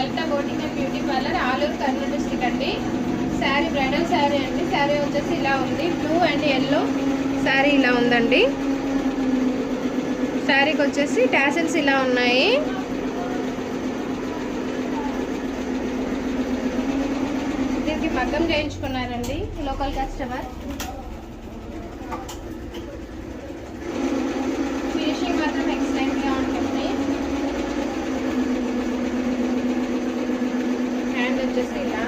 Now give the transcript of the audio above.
Lalitha boutique and beauty parlour, Aluru, Kurnool district అండి. Sari bridal sari అండి. శారీ వచ్చేసి ఇలా ఉంది, బ్లూ అండ్ ఎల్లో శారీ ఇలా ఉందండి. శారీకి వచ్చేసి టాసిల్స్ ఇలా ఉన్నాయి. దీనికి మగ్గం చేయించుకున్నారండి లోకల్ కస్టమర్. ఫినిషింగ్ మాత్రం ఎక్సలెంట్గా ఉంటుంది. హ్యాండ్ వచ్చేసి ఇలా